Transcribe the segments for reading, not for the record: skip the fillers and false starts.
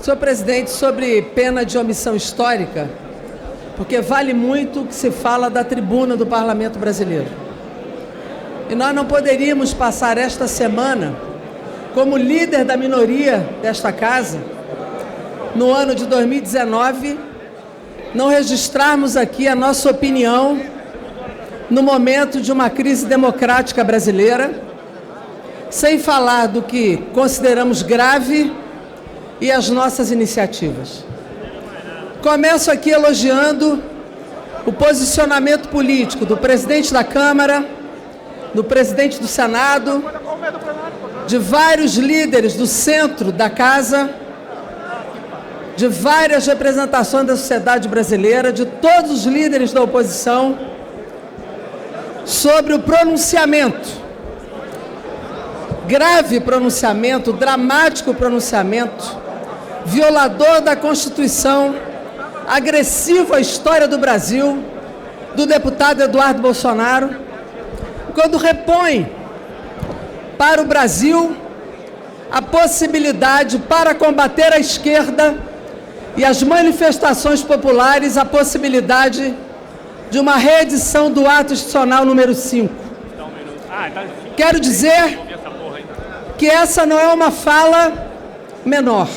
Senhor presidente, sobre pena de omissão histórica, porque vale muito o que se fala da tribuna do Parlamento Brasileiro. E nós não poderíamos passar esta semana, como líder da minoria desta casa, no ano de 2019, não registrarmos aqui a nossa opinião no momento de uma crise democrática brasileira, sem falar do que consideramos grave e as nossas iniciativas. Começo aqui elogiando o posicionamento político do presidente da Câmara, do presidente do Senado, de vários líderes do centro da Casa, de várias representações da sociedade brasileira, de todos os líderes da oposição, sobre o pronunciamento, grave pronunciamento, dramático pronunciamento, violador da Constituição, agressivo à história do Brasil, do deputado Eduardo Bolsonaro, quando repõe para o Brasil a possibilidade, para combater a esquerda e as manifestações populares, a possibilidade de uma reedição do ato institucional número 5. Quero dizer que essa não é uma fala menor.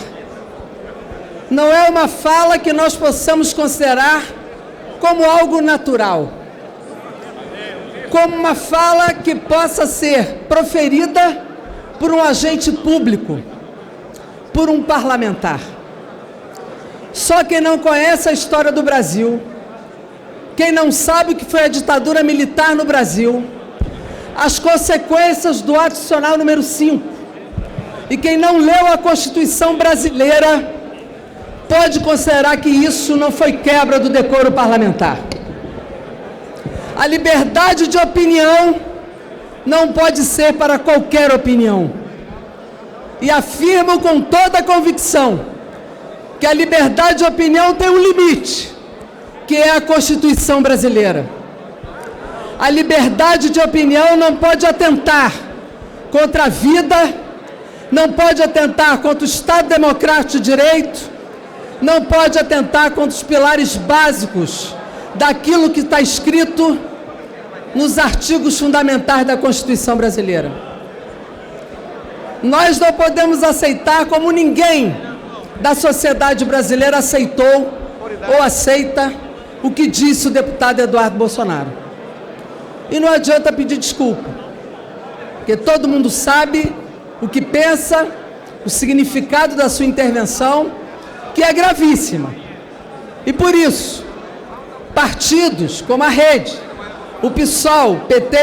Não é uma fala que nós possamos considerar como algo natural, como uma fala que possa ser proferida por um agente público, por um parlamentar. Só quem não conhece a história do Brasil, quem não sabe o que foi a ditadura militar no Brasil, as consequências do ato institucional número 5, e quem não leu a Constituição brasileira, pode considerar que isso não foi quebra do decoro parlamentar. A liberdade de opinião não pode ser para qualquer opinião. E afirmo com toda a convicção que a liberdade de opinião tem um limite, que é a Constituição brasileira. A liberdade de opinião não pode atentar contra a vida, não pode atentar contra o Estado Democrático de Direito, não pode atentar contra os pilares básicos daquilo que está escrito nos artigos fundamentais da Constituição brasileira. Nós não podemos aceitar, como ninguém da sociedade brasileira aceitou ou aceita, o que disse o deputado Eduardo Bolsonaro. E não adianta pedir desculpa, porque todo mundo sabe o que pensa, o significado da sua intervenção, que é gravíssima. E por isso, partidos como a Rede, o PSOL, o PT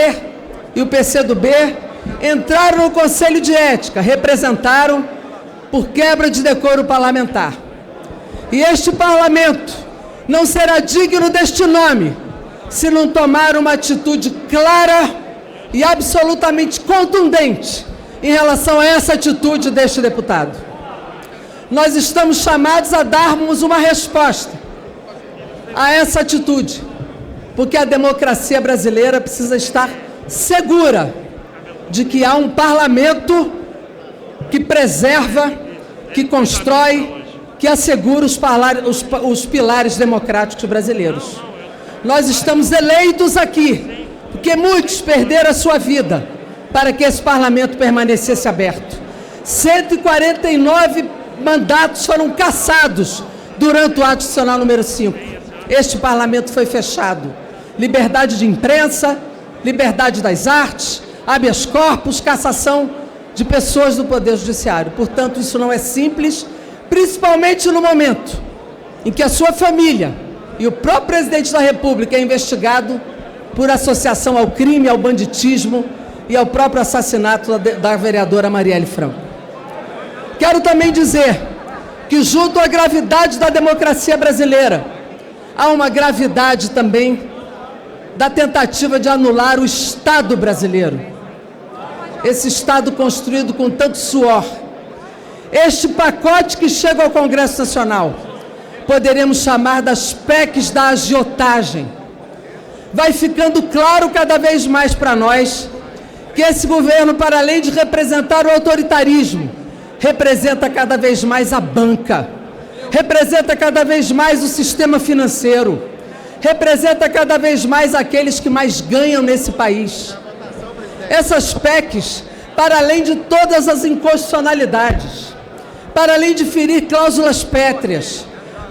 e o PCdoB entraram no Conselho de Ética, representaram por quebra de decoro parlamentar. E este parlamento não será digno deste nome se não tomar uma atitude clara e absolutamente contundente em relação a essa atitude deste deputado. Nós estamos chamados a darmos uma resposta a essa atitude, porque a democracia brasileira precisa estar segura de que há um parlamento que preserva, que constrói, que assegura os pilares democráticos brasileiros. Nós estamos eleitos aqui, porque muitos perderam a sua vida para que esse parlamento permanecesse aberto. 149 mandatos foram cassados durante o ato institucional número 5. Este parlamento foi fechado. Liberdade de imprensa, liberdade das artes, habeas corpus, cassação de pessoas do Poder Judiciário. Portanto, isso não é simples, principalmente no momento em que a sua família e o próprio presidente da República é investigado por associação ao crime, ao banditismo e ao próprio assassinato da vereadora Marielle Franco. Quero também dizer que, junto à gravidade da democracia brasileira, há uma gravidade também da tentativa de anular o Estado brasileiro. Esse Estado construído com tanto suor. Este pacote que chega ao Congresso Nacional, poderemos chamar das PECs da agiotagem. Vai ficando claro cada vez mais para nós que esse governo, para além de representar o autoritarismo, representa cada vez mais a banca, representa cada vez mais o sistema financeiro, representa cada vez mais aqueles que mais ganham nesse país. Essas PECs, para além de todas as inconstitucionalidades, para além de ferir cláusulas pétreas,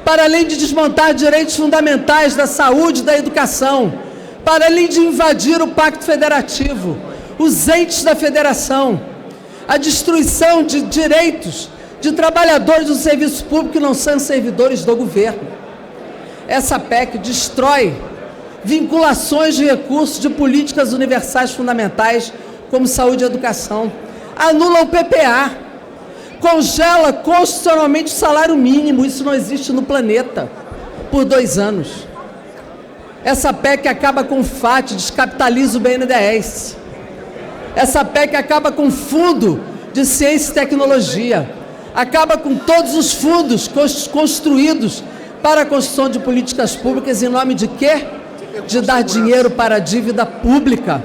para além de desmontar direitos fundamentais da saúde e da educação, para além de invadir o Pacto Federativo, os entes da federação, a destruição de direitos de trabalhadores do serviço público que não são servidores do governo. Essa PEC destrói vinculações de recursos de políticas universais fundamentais, como saúde e educação, anula o PPA, congela constitucionalmente o salário mínimo, isso não existe no planeta, por 2 anos. Essa PEC acaba com o FAT, descapitaliza o BNDES. Essa PEC acaba com o Fundo de Ciência e Tecnologia, acaba com todos os fundos construídos para a construção de políticas públicas em nome de quê? De dar dinheiro para a dívida pública.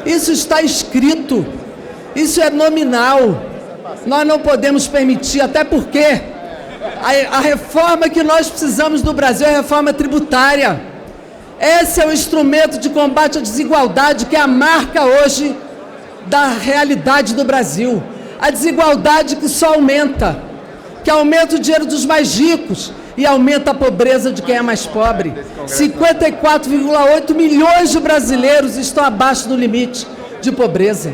Isso está escrito, isso é nominal. Nós não podemos permitir, até porque a reforma que nós precisamos no Brasil é a reforma tributária. Esse é o instrumento de combate à desigualdade que é a marca hoje da realidade do Brasil. A desigualdade que só aumenta, que aumenta o dinheiro dos mais ricos e aumenta a pobreza de quem é mais pobre. 54,8 milhões de brasileiros estão abaixo do limite de pobreza.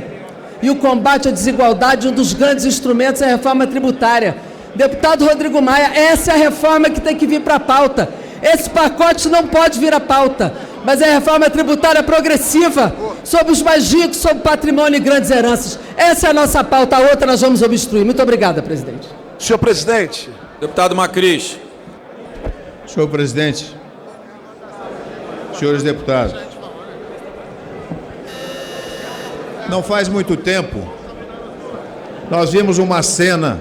E o combate à desigualdade, um dos grandes instrumentos é a reforma tributária. Deputado Rodrigo Maia, essa é a reforma que tem que vir para a pauta. Esse pacote não pode vir à pauta, mas é a reforma tributária progressiva sobre os mais ricos, sobre patrimônio e grandes heranças. Essa é a nossa pauta, a outra nós vamos obstruir. Muito obrigada, presidente. Senhor presidente. Deputado Macris. Senhor presidente, senhores deputados, não faz muito tempo nós vimos uma cena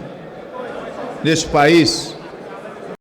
neste país